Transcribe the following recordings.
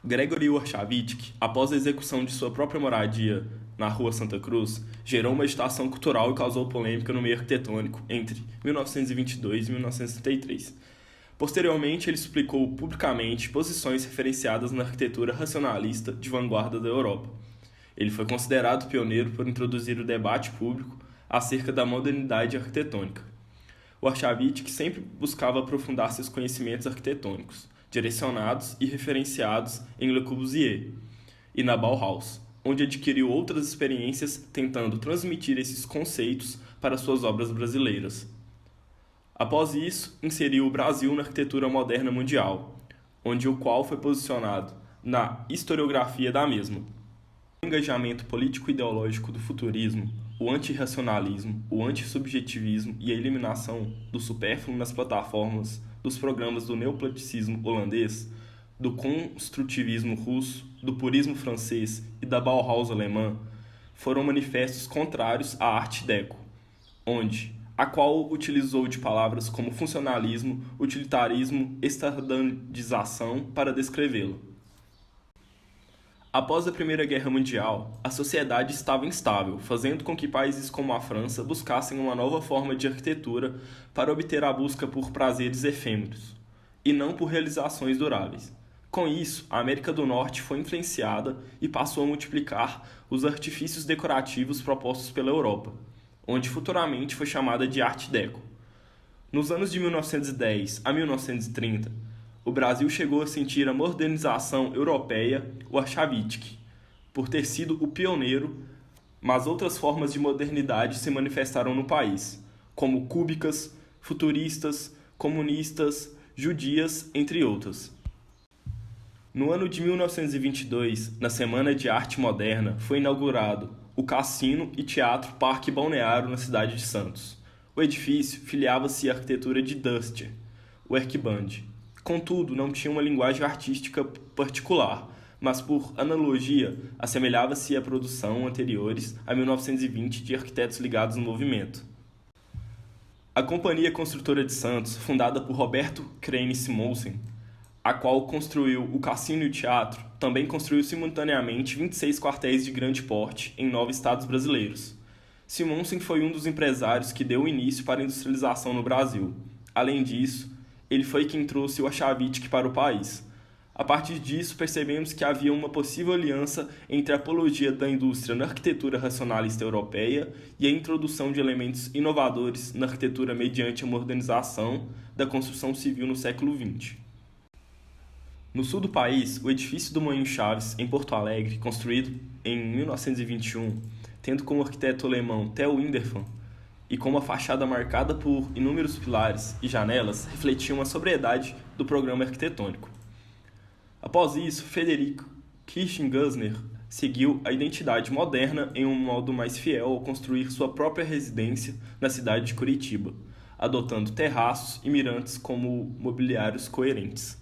Gregory Warchavchik, após a execução de sua própria moradia na Rua Santa Cruz, gerou uma agitação cultural e causou polêmica no meio arquitetônico entre 1922 e 1933. Posteriormente, ele explicou publicamente posições referenciadas na arquitetura racionalista de vanguarda da Europa. Ele foi considerado pioneiro por introduzir o debate público acerca da modernidade arquitetônica. Warchavchik sempre buscava aprofundar seus conhecimentos arquitetônicos, direcionados e referenciados em Le Corbusier e na Bauhaus, onde adquiriu outras experiências tentando transmitir esses conceitos para suas obras brasileiras. Após isso, inseriu o Brasil na arquitetura moderna mundial, onde o qual foi posicionado na historiografia da mesma. O engajamento político-ideológico do futurismo, o antirracionalismo, o antissubjetivismo e a eliminação do supérfluo nas plataformas dos programas do neoplasticismo holandês, do construtivismo russo, do purismo francês e da Bauhaus alemã, foram manifestos contrários à Arte Deco, a qual utilizou de palavras como funcionalismo, utilitarismo, estandardização para descrevê-lo. Após a Primeira Guerra Mundial, a sociedade estava instável, fazendo com que países como a França buscassem uma nova forma de arquitetura para obter a busca por prazeres efêmeros, e não por realizações duráveis. Com isso, a América do Norte foi influenciada e passou a multiplicar os artifícios decorativos propostos pela Europa, onde futuramente foi chamada de Arte Deco. Nos anos de 1910 a 1930, o Brasil chegou a sentir a modernização europeia Warchavchik, por ter sido o pioneiro, mas outras formas de modernidade se manifestaram no país, como cúbicas, futuristas, comunistas, judias, entre outras. No ano de 1922, na Semana de Arte Moderna, foi inaugurado o Cassino e Teatro Parque Balneário na cidade de Santos. O edifício filiava-se à arquitetura de Duster, o Erckband. Contudo, não tinha uma linguagem artística particular, mas por analogia, assemelhava-se à produção anteriores a 1920 de arquitetos ligados no movimento. A Companhia Construtora de Santos, fundada por Roberto Crane Simonsen, a qual construiu o Cassino e o Teatro, também construiu simultaneamente 26 quartéis de grande porte em 9 estados brasileiros. Simonsen foi um dos empresários que deu início para a industrialização no Brasil. Além disso, ele foi quem trouxe o Warchavchik para o país. A partir disso, percebemos que havia uma possível aliança entre a apologia da indústria na arquitetura racionalista europeia e a introdução de elementos inovadores na arquitetura mediante a modernização da construção civil no século XX. No sul do país, o edifício do Moinho Chaves, em Porto Alegre, construído em 1921, tendo como arquiteto alemão Theo Windelfarn, e com uma fachada marcada por inúmeros pilares e janelas, refletiam a sobriedade do programa arquitetônico. Após isso, Frederico Kirchgässner seguiu a identidade moderna em um modo mais fiel ao construir sua própria residência na cidade de Curitiba, adotando terraços e mirantes como mobiliários coerentes.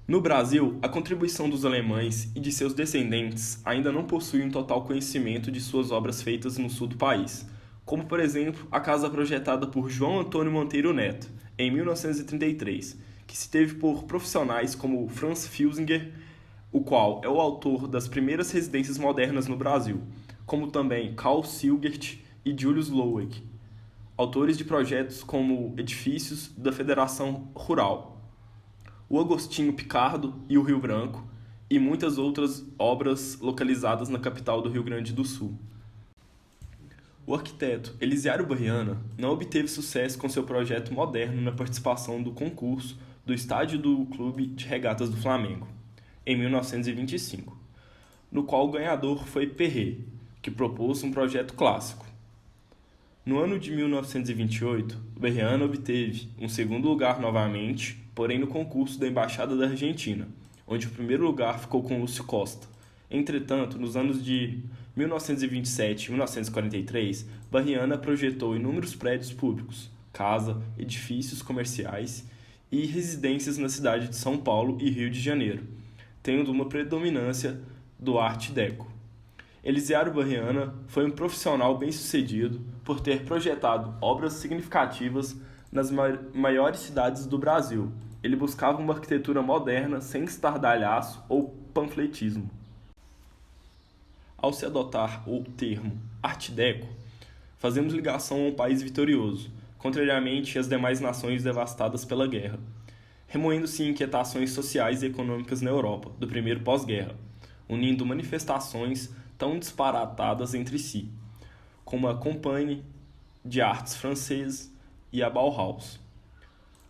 No Brasil, a contribuição dos alemães e de seus descendentes ainda não possui um total conhecimento de suas obras feitas no sul do país, como, por exemplo, a casa projetada por João Antônio Monteiro Neto, em 1933, que se teve por profissionais como Franz Filzinger, o qual é o autor das primeiras residências modernas no Brasil, como também Carl Silgert e Julius Loewy, autores de projetos como edifícios da Federação Rural, o Agostinho Picardo e o Rio Branco, e muitas outras obras localizadas na capital do Rio Grande do Sul. O arquiteto Elisiário Barriana não obteve sucesso com seu projeto moderno na participação do concurso do estádio do Clube de Regatas do Flamengo, em 1925, no qual o ganhador foi Perret, que propôs um projeto clássico. No ano de 1928, Barriana obteve um segundo lugar novamente, porém no concurso da Embaixada da Argentina, onde o primeiro lugar ficou com Lúcio Costa. Entretanto, nos anos de 1927 e 1943, Barriana projetou inúmeros prédios públicos, casa, edifícios comerciais e residências na cidade de São Paulo e Rio de Janeiro, tendo uma predominância do Arte Deco. Elisiário Barriana foi um profissional bem-sucedido por ter projetado obras significativas nas maiores cidades do Brasil, Ele buscava uma arquitetura moderna sem estardalhaço ou panfletismo. Ao se adotar o termo Art Deco, fazemos ligação a um país vitorioso, contrariamente às demais nações devastadas pela guerra, remoendo-se inquietações sociais e econômicas na Europa do primeiro pós-guerra, unindo manifestações tão disparatadas entre si, como a Compagnie de Artes Françaises e a Bauhaus.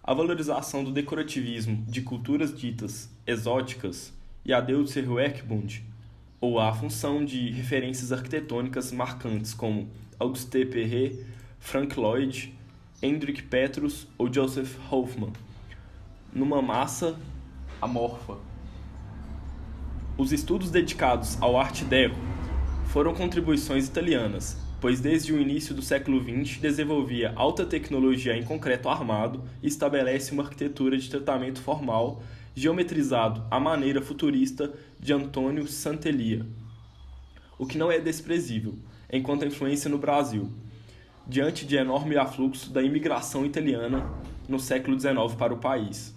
A valorização do decorativismo de culturas ditas exóticas e a Deutscher Werkbund, ou a função de referências arquitetônicas marcantes como Auguste Perret, Frank Lloyd, Hendrik Petrus ou Joseph Hoffmann, numa massa amorfa. Os estudos dedicados ao Art Deco foram contribuições italianas, pois desde o início do século XX desenvolvia alta tecnologia em concreto armado e estabelece uma arquitetura de tratamento formal geometrizado à maneira futurista de Antônio Sant'Elia, o que não é desprezível, enquanto a influência no Brasil, diante de enorme afluxo da imigração italiana no século XIX para o país.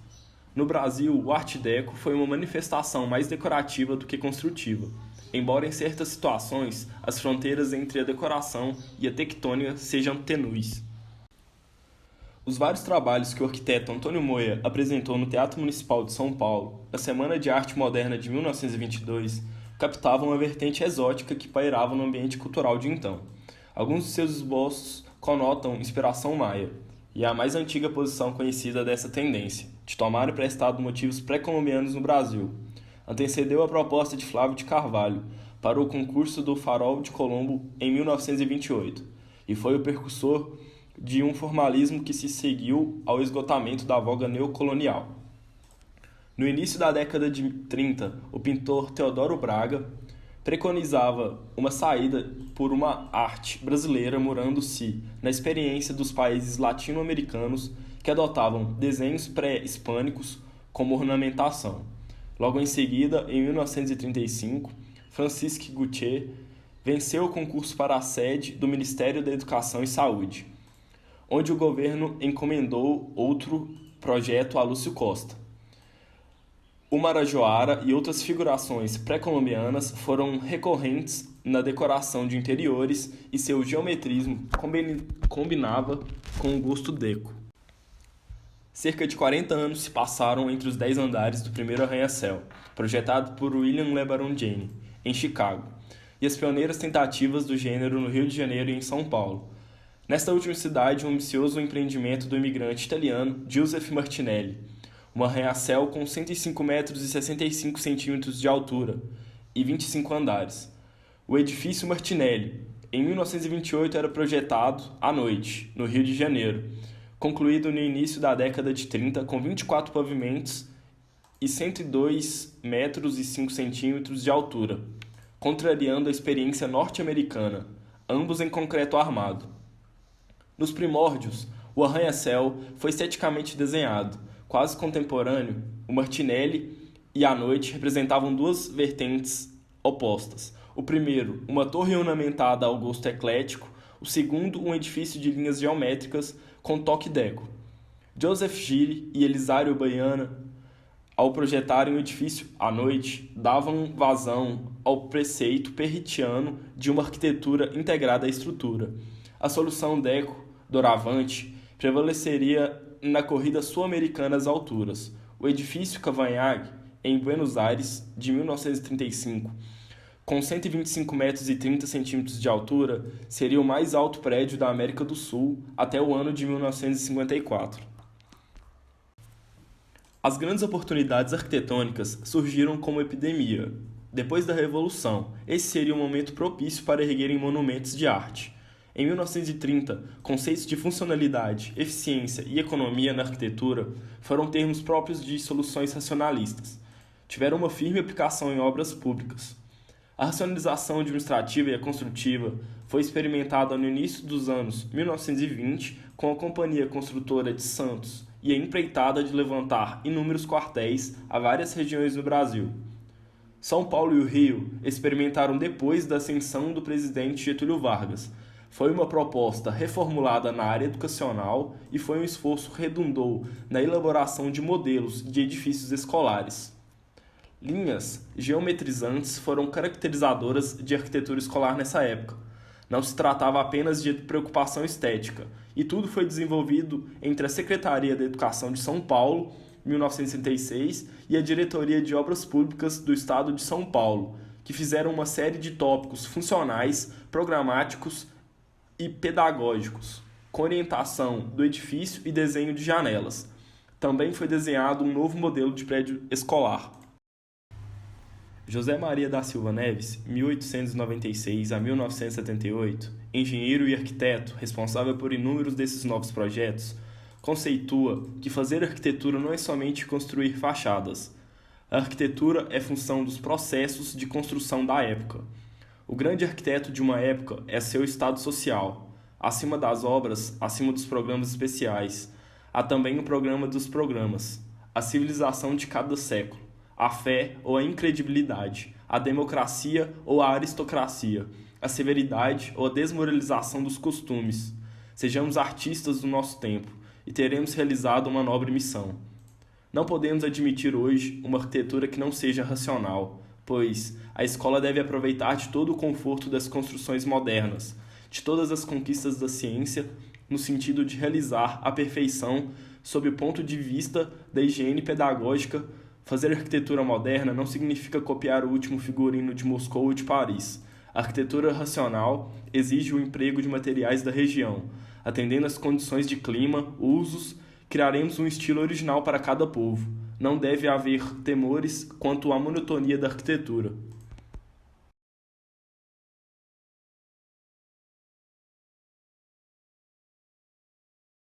No Brasil, o Art Deco foi uma manifestação mais decorativa do que construtiva, embora em certas situações as fronteiras entre a decoração e a tectônica sejam tênues. Os vários trabalhos que o arquiteto Antônio Moya apresentou no Teatro Municipal de São Paulo, na Semana de Arte Moderna de 1922, captavam a vertente exótica que pairava no ambiente cultural de então. Alguns de seus esboços conotam inspiração maia, e é a mais antiga posição conhecida dessa tendência, de tomar emprestado motivos pré-colombianos no Brasil. Antecedeu a proposta de Flávio de Carvalho para o concurso do Farol de Colombo em 1928, e foi o precursor de um formalismo que se seguiu ao esgotamento da voga neocolonial. No início da década de 30, o pintor Teodoro Braga preconizava uma saída por uma arte brasileira morando-se na experiência dos países latino-americanos que adotavam desenhos pré-hispânicos como ornamentação. Logo em seguida, em 1935, Francisque Gautier venceu o concurso para a sede do Ministério da Educação e Saúde, onde o governo encomendou outro projeto a Lúcio Costa. O Marajoara e outras figurações pré-colombianas foram recorrentes na decoração de interiores e seu geometrismo combinava com o gosto deco. Cerca de 40 anos se passaram entre os 10 andares do primeiro arranha-céu, projetado por William LeBaron Jenney, em Chicago, e as pioneiras tentativas do gênero no Rio de Janeiro e em São Paulo. Nesta última cidade, um ambicioso empreendimento do imigrante italiano Giuseppe Martinelli, um arranha-céu com 105 metros e 65 centímetros de altura e 25 andares. O edifício Martinelli, em 1928, era projetado à noite, no Rio de Janeiro, concluído no início da década de 30, com 24 pavimentos e 102 metros e 5 centímetros de altura, contrariando a experiência norte-americana, ambos em concreto armado. Nos primórdios, o arranha-céu foi esteticamente desenhado. Quase contemporâneo, o Martinelli e a noite representavam duas vertentes opostas. O primeiro, uma torre ornamentada ao gosto eclético, o segundo, um edifício de linhas geométricas com toque deco. Joseph Giri e Elisário Baiana, ao projetarem o edifício à noite, davam vazão ao preceito perritiano de uma arquitetura integrada à estrutura. A solução deco doravante prevaleceria na corrida sul-americana às alturas. O edifício Cavanhague, em Buenos Aires, de 1935, com 125 metros e 30 centímetros de altura, seria o mais alto prédio da América do Sul até o ano de 1954. As grandes oportunidades arquitetônicas surgiram como epidemia. Depois da Revolução, esse seria o momento propício para erguerem monumentos de arte. Em 1930, conceitos de funcionalidade, eficiência e economia na arquitetura foram termos próprios de soluções racionalistas. Tiveram uma firme aplicação em obras públicas. A racionalização administrativa e a construtiva foi experimentada no início dos anos 1920 com a Companhia Construtora de Santos e a empreitada de levantar inúmeros quartéis a várias regiões do Brasil. São Paulo e o Rio experimentaram depois da ascensão do presidente Getúlio Vargas, Foi uma proposta reformulada na área educacional e foi um esforço que redundou na elaboração de modelos de edifícios escolares. Linhas geometrizantes foram caracterizadoras de arquitetura escolar nessa época. Não se tratava apenas de preocupação estética, e tudo foi desenvolvido entre a Secretaria da Educação de São Paulo, 1966, e a Diretoria de Obras Públicas do Estado de São Paulo, que fizeram uma série de tópicos funcionais, programáticos e pedagógicos, com orientação do edifício e desenho de janelas. Também foi desenhado um novo modelo de prédio escolar. José Maria da Silva Neves, 1896 a 1978, engenheiro e arquiteto responsável por inúmeros desses novos projetos, conceitua que fazer arquitetura não é somente construir fachadas. A arquitetura é função dos processos de construção da época. O grande arquiteto de uma época é seu estado social. Acima das obras, acima dos programas especiais, há também o programa dos programas, a civilização de cada século, a fé ou a incredibilidade, a democracia ou a aristocracia, a severidade ou a desmoralização dos costumes. Sejamos artistas do nosso tempo e teremos realizado uma nobre missão. Não podemos admitir hoje uma arquitetura que não seja racional, pois a escola deve aproveitar de todo o conforto das construções modernas, de todas as conquistas da ciência, no sentido de realizar a perfeição sob o ponto de vista da higiene pedagógica. Fazer arquitetura moderna não significa copiar o último figurino de Moscou ou de Paris. A arquitetura racional exige o emprego de materiais da região. Atendendo às condições de clima, usos, criaremos um estilo original para cada povo. Não deve haver temores quanto à monotonia da arquitetura.